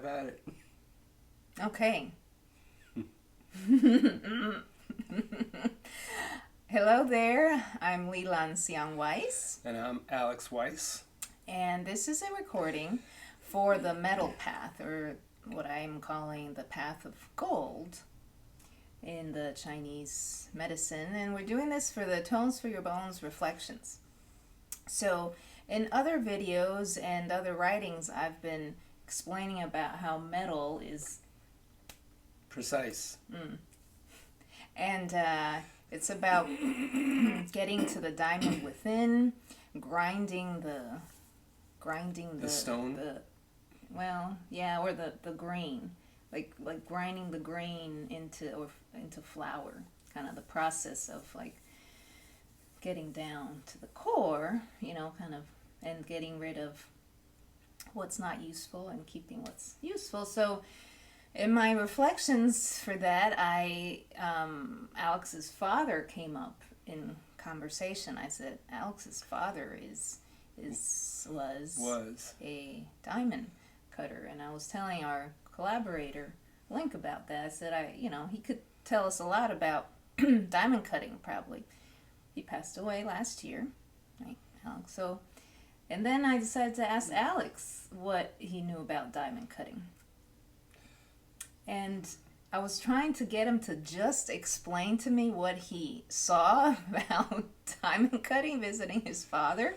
have at it. Okay. Hello there. I'm Leland Xiang Weiss, And I'm Alex Weiss. and this is a recording for the metal path, or what I'm calling the path of gold in the Chinese medicine. And we're doing this for the Tones for Your Bones reflections. So, in other videos and other writings, I've been explaining about how metal is Precise. and it's about getting to the diamond within, grinding the stone? or the grain, like grinding the grain into flour, kind of the process of like getting down to the core, and getting rid of what's not useful and keeping what's useful. So in my reflections for that, Alex's father came up in conversation. I said Alex's father was a diamond cutter, and I was telling our collaborator Link about that. I said he could tell us a lot about diamond cutting. Probably he passed away last year, right, Alex? So, and then I decided to ask Alex what he knew about diamond cutting. And I was trying to get him to just explain to me what he saw about diamond cutting visiting his father.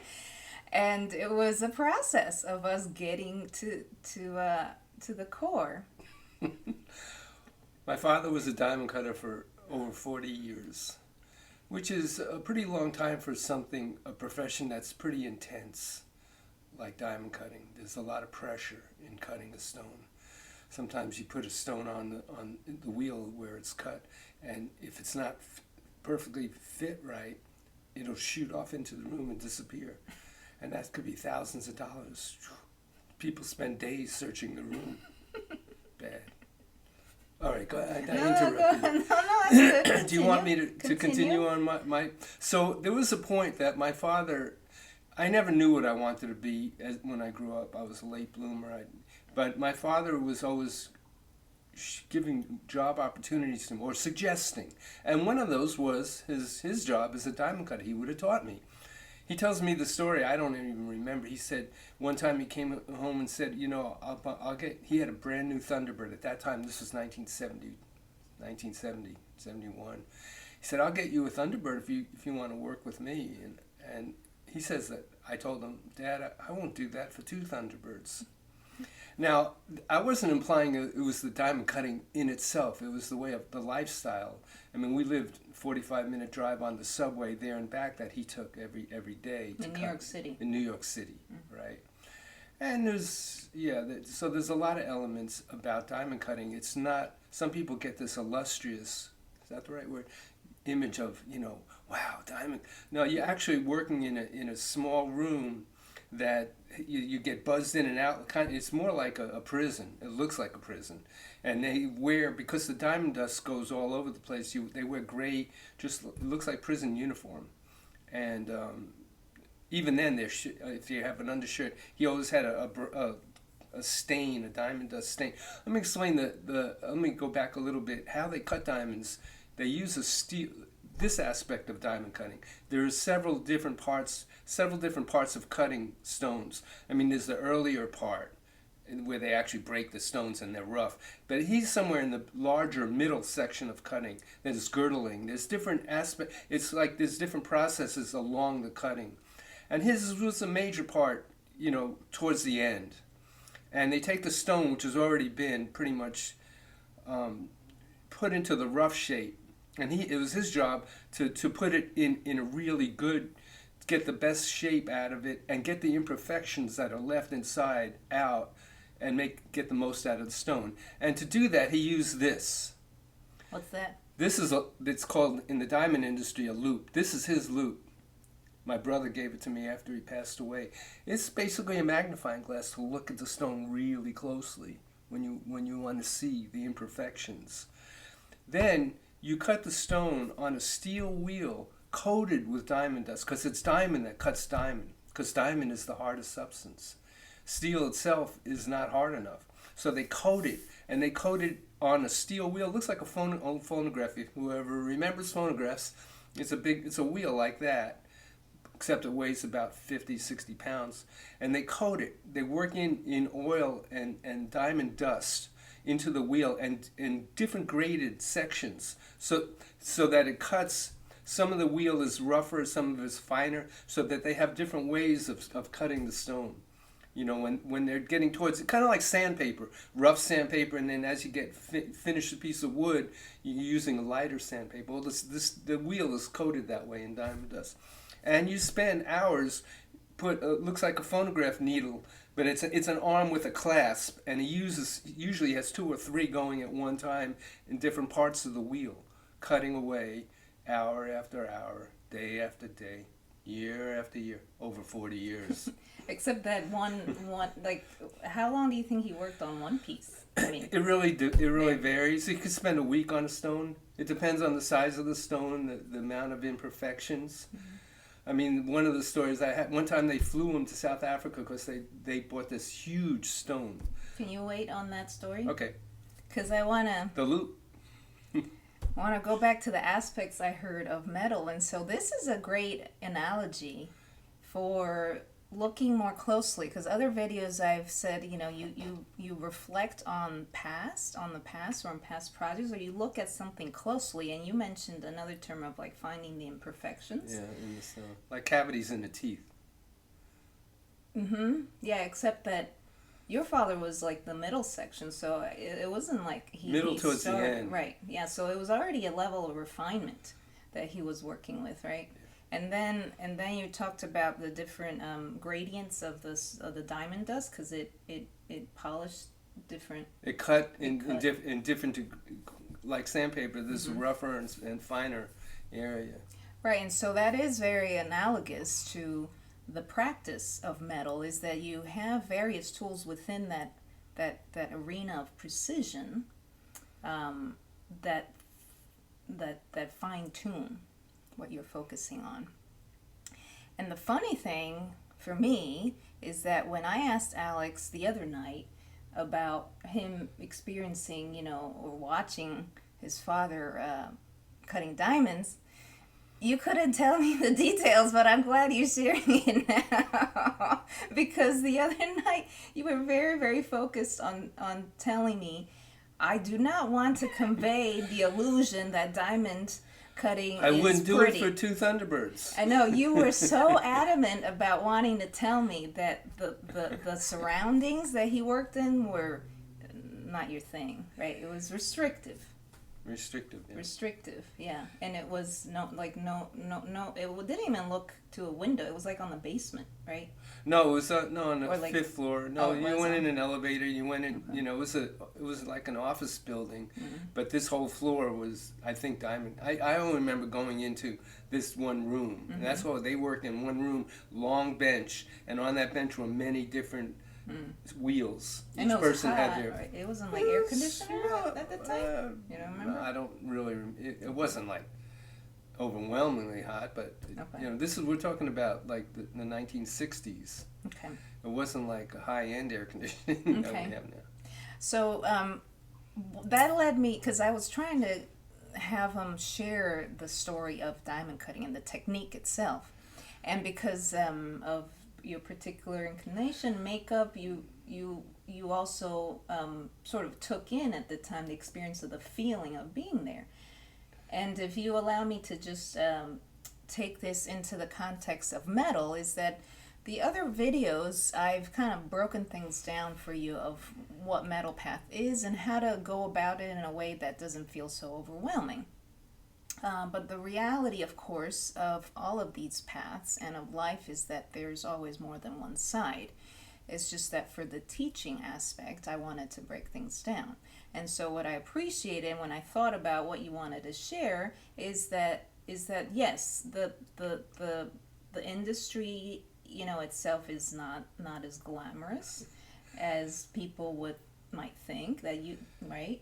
And it was a process of us getting to the core. My father was a diamond cutter for over 40 years, which is a pretty long time for a profession that's pretty intense, like diamond cutting. There's a lot of pressure in cutting a stone. Sometimes you put a stone on the wheel where it's cut, and if it's not perfectly fit right, it'll shoot off into the room and disappear. And that could be thousands of dollars. People spend days searching the room. Bad. All right, go ahead. I interrupted you. No, Do you want me to continue on my... So there was a point that my father... I never knew what I wanted to be when I grew up. I was a late bloomer. But my father was always giving job opportunities to him, or suggesting. And one of those was his job as a diamond cutter. He would have taught me. He tells me the story. I don't even remember. He said one time he came home and said, I'll get... He had a brand new Thunderbird. At that time, this was 1970, 71. He said, I'll get you a Thunderbird if you want to work with me. And he says that I told him, Dad, I won't do that for 2 Thunderbirds. Now, I wasn't implying it was the diamond cutting in itself. It was the way of the lifestyle. I mean, we lived 45-minute drive on the subway there and back that he took every day. In New York City. In New York City, right. And so there's a lot of elements about diamond cutting. It's not, some people get this illustrious, is that the right word, image of, wow, diamond. No, you're actually working in a small room that you get buzzed in and out. It's more like a prison. It looks like a prison. And they wear, because the diamond dust goes all over the place, they wear gray, it looks like prison uniform. And even then, if you have an undershirt, he always had a stain, a diamond dust stain. Let me explain let me go back a little bit. How they cut diamonds, they use a steel. This aspect of diamond cutting, there are several different parts of cutting stones. I mean, there's the earlier part where they actually break the stones and they're rough. But he's somewhere in the larger middle section of cutting. There's girdling. There's different aspects. It's like there's different processes along the cutting. And his was a major part, towards the end. And they take the stone, which has already been pretty much put into the rough shape. And it was his job to put it in a really good, get the best shape out of it, and get the imperfections that are left inside out, and get the most out of the stone. And to do that, he used this. What's that? It's called, in the diamond industry, a loop. This is his loop. My brother gave it to me after he passed away. It's basically a magnifying glass to look at the stone really closely when you want to see the imperfections. Then you cut the stone on a steel wheel coated with diamond dust, because it's diamond that cuts diamond, because diamond is the hardest substance. Steel itself is not hard enough. So they coat it, and they coat it on a steel wheel. It looks like a old phonograph. If whoever remembers phonographs, it's a wheel like that, except it weighs about 50, 60 pounds. And they coat it. They work in oil and diamond dust into the wheel and in different graded sections, so that it cuts. Some of the wheel is rougher, some of it is finer, so that they have different ways of cutting the stone. When they're getting towards it, kind of like sandpaper, rough sandpaper, and then as you get finish a piece of wood, you're using a lighter sandpaper. Well, the wheel is coated that way in diamond dust, and you spend hours. Looks like a phonograph needle, but it's an arm with a clasp, and he usually has 2 or 3 going at one time in different parts of the wheel, cutting away, hour after hour, day after day, year after year, over 40 years. Except that one, like, how long do you think he worked on one piece? I mean, It really varies. You could spend a week on a stone. It depends on the size of the stone, the amount of imperfections. I mean, one of the stories I had, one time they flew him to South Africa because they bought this huge stone. can you wait on that story? Okay. Because I wanna The loop. go back to the aspects I heard of metal, and so this is a great analogy for looking more closely, because other videos I've said, you reflect on the past or on past projects, or you look at something closely, and you mentioned another term of like finding the imperfections. Yeah, in the stone. Like cavities in the teeth. Yeah, except that your father was like the middle section, so it wasn't like he Towards the started, end. right? Yeah, so it was already a level of refinement that he was working with, right? And then you talked about the different gradients of the diamond dust, because it polished different. It cut in different, like sandpaper. This rougher and finer area. Right, and so that is very analogous to the practice of metal, is that you have various tools within that arena of precision, that fine tune what you're focusing on. And the funny thing for me is that when I asked Alex the other night about him experiencing, or watching his father cutting diamonds, you couldn't tell me the details, but I'm glad you're sharing it now. Because the other night you were very, very focused on telling me, I do not want to convey the illusion that diamond cutting I is wouldn't do pretty. it for 2 Thunderbirds. I know, you were so adamant about wanting to tell me that the surroundings that he worked in were not your thing, right? It was restrictive. Restrictive. Yeah. And it was no, it didn't even look to a window. It was like on the basement, right? No, it was on the Or like- 5th floor. No, it you was went in on- an elevator. You went in. It was like an office building, but this whole floor was, I think, diamond. I only remember going into this one room, and that's why they worked in one room, long bench, and on that bench were many different wheels. And Each it was person hot, had their. right? It wasn't like air conditioner at the time. You don't remember? I don't really. It wasn't like overwhelmingly hot, but Okay. we're talking about like the 1960s. Okay. It wasn't like a high-end air conditioning that Okay. we have now. So that led me, because I was trying to have him share the story of diamond cutting and the technique itself, and because of your particular inclination, makeup, you also sort of took in at the time the experience of the feeling of being there. And if you allow me to just take this into the context of metal, is that the other videos, I've kind of broken things down for you of what Metal Path is and how to go about it in a way that doesn't feel so overwhelming. But the reality, of course, of all of these paths and of life is that there's always more than one side. It's just that for the teaching aspect, I wanted to break things down. And so what I appreciated when I thought about what you wanted to share is that yes, the industry, itself is not as glamorous as people might think that right?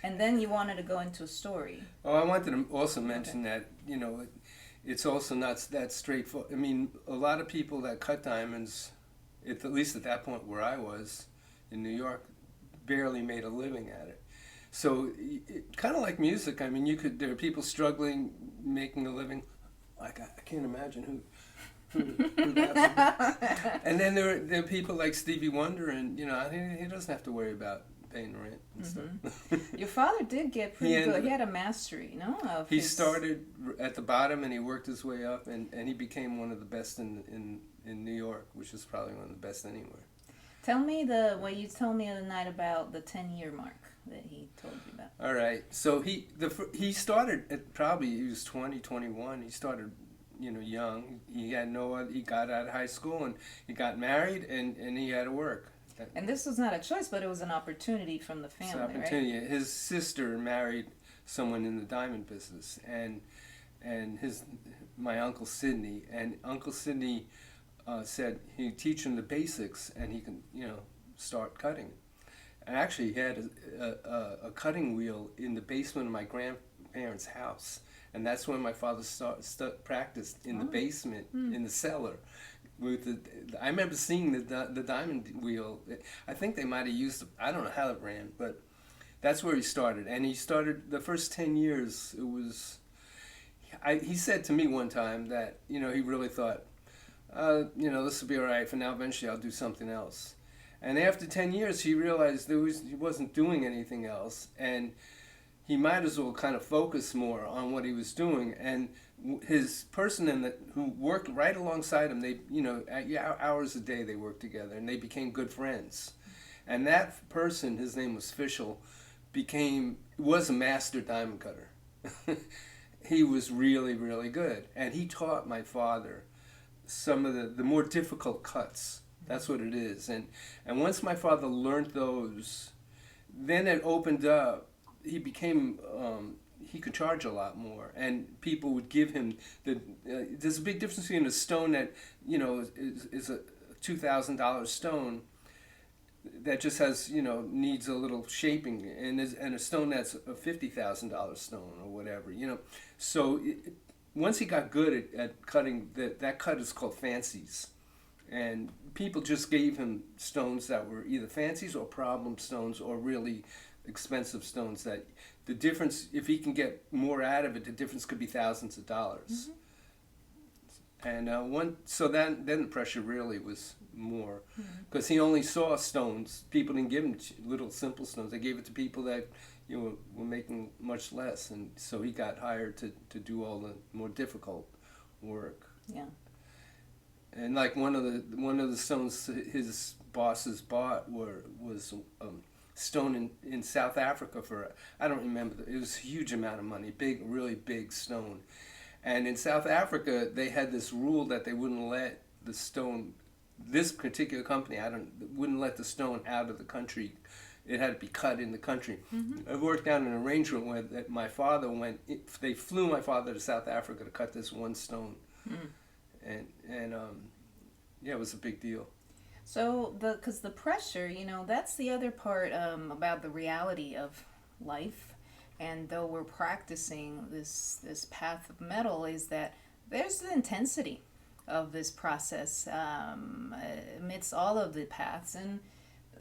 And then you wanted to go into a story. Oh, I wanted to also mention that, it's also not that straightforward. I mean, a lot of people that cut diamonds, at least at that point where I was in New York, barely made a living at it. So kind of like music. I mean, there are people struggling making a living. Like I can't imagine who that. And then there are people like Stevie Wonder, and he doesn't have to worry about paying rent and stuff. Your father did get pretty good. He had a mastery, He started at the bottom and he worked his way up, and he became one of the best in New York, which is probably one of the best anywhere. Tell me what you told me the other night about the 10-year mark that he told you about. All right. So he started at he was 20, 21. He started, young. He got out of high school and he got married and he had to work. And this was not a choice, but it was an opportunity from the family, it's an opportunity. Right? His sister married someone in the diamond business, and my Uncle Sidney, and Uncle Sidney said he'd teach him the basics and he can, start cutting. And actually, he had a cutting wheel in the basement of my grandparents' house, and that's when my father practiced in the basement, in the cellar. I remember seeing the diamond wheel. I think they might have used it. I don't know how it ran, but that's where he started. And he started the first 10 years. It was. He said to me one time that he really thought, this will be all right for now. Eventually, I'll do something else. And after 10 years, he realized he wasn't doing anything else, and he might as well kind of focus more on what he was doing. And his person who worked right alongside him, they, hours a day they worked together, and they became good friends. And that person, his name was Fischel, was a master diamond cutter. He was really, really good. And he taught my father some of the more difficult cuts. That's what it is. And once my father learned those, then it opened up. He became, he could charge a lot more. And people would give him there's a big difference between a stone that, is a $2,000 stone that just has, needs a little shaping, and a stone that's a $50,000 stone or whatever, So once he got good at cutting, that cut is called fancies. And people just gave him stones that were either fancies or problem stones or really expensive stones that the difference, if he can get more out of it, the difference could be thousands of dollars. Mm-hmm. And then the pressure really was more, because he only saw stones. People didn't give him little simple stones. They gave it to people that were making much less, and so he got hired to do all the more difficult work. Yeah. And like one of the stones his bosses bought was stone in South Africa for, I don't remember, it was a huge amount of money, really big stone. And in South Africa, they had this rule that they wouldn't let the stone, this particular company, wouldn't let the stone out of the country. It had to be cut in the country. Mm-hmm. I worked out an arrangement where my father they flew my father to South Africa to cut this one stone. And it was a big deal. So because the pressure, that's the other part about the reality of life. And though we're practicing this path of metal, is that there's the intensity of this process amidst all of the paths, and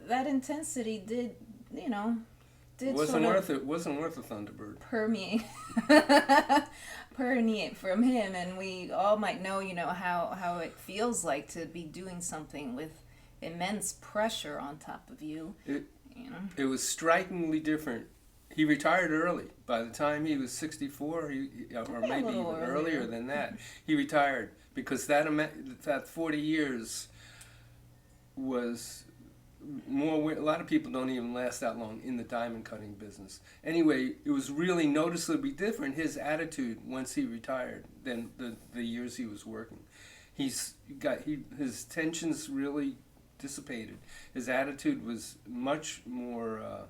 that intensity did wasn't worth a Thunderbird. Permeate from him, and we all might know, how it feels like to be doing something with immense pressure on top of you. It was strikingly different. He retired early. By the time he was 64, or maybe even earlier than that, he retired, because that 40 years was more. A lot of people don't even last that long in the diamond cutting business. Anyway, it was really noticeably different, his attitude, once he retired than the years he was working. His tensions really dissipated. His attitude was much more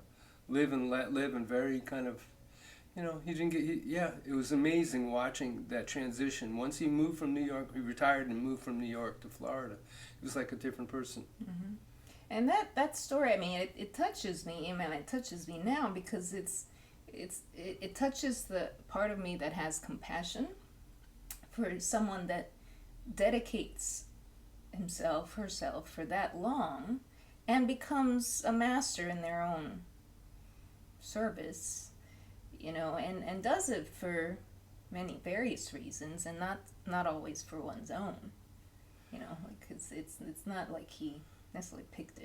live and let live, and very kind of, he didn't get. It was amazing watching that transition. Once he moved from New York, he retired and moved from New York to Florida. He was like a different person. Mm-hmm. And that story, I mean, it touches me, and it touches me now, because it touches the part of me that has compassion for someone that dedicates herself for that long, and becomes a master in their own service, and does it for many various reasons, and not always for one's own, because it's not like he necessarily picked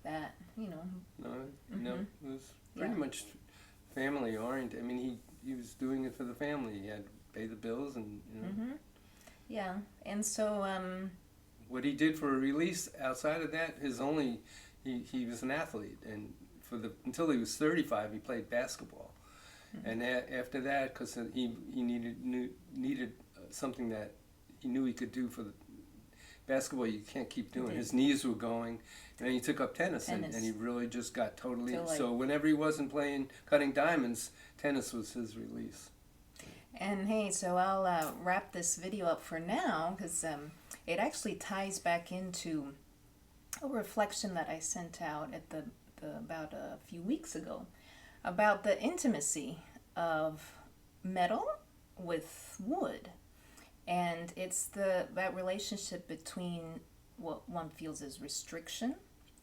that. No, Mm-hmm. it was pretty Yeah. much family oriented. I mean, he was doing it for the family. He had to pay the bills, and Mm-hmm. Yeah, and so what he did for a release outside of that, he was an athlete, and until he was 35, he played basketball, and after that, because he needed something that he knew he could do for the basketball. You can't keep doing. His knees were going, and then he took up tennis. And he really just got totally. So whenever he wasn't cutting diamonds, tennis was his release. And hey, so I'll wrap this video up for now, because it actually ties back into a reflection that I sent out at about a few weeks ago about the intimacy of metal with wood. And it's that relationship between what one feels is restriction,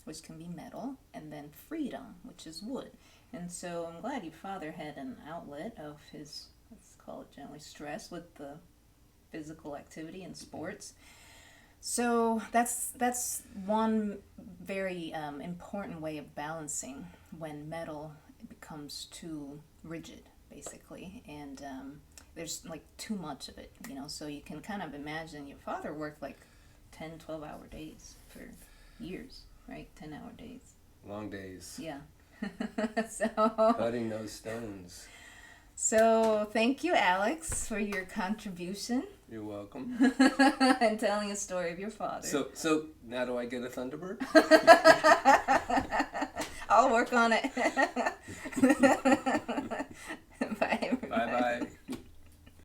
which can be metal, and then freedom, which is wood. And so I'm glad your father had an outlet of his, let's call it gently, stress with the physical activity and sports. So that's one very important way of balancing when metal becomes too rigid, basically, and there's like too much of it, so you can kind of imagine your father worked like 10, 12-hour days for years, right? 10-hour days. Long days. Yeah. So cutting those stones. So thank you, Alex, for your contribution. You're welcome. And telling a story of your father. So now do I get a Thunderbird? I'll work on it.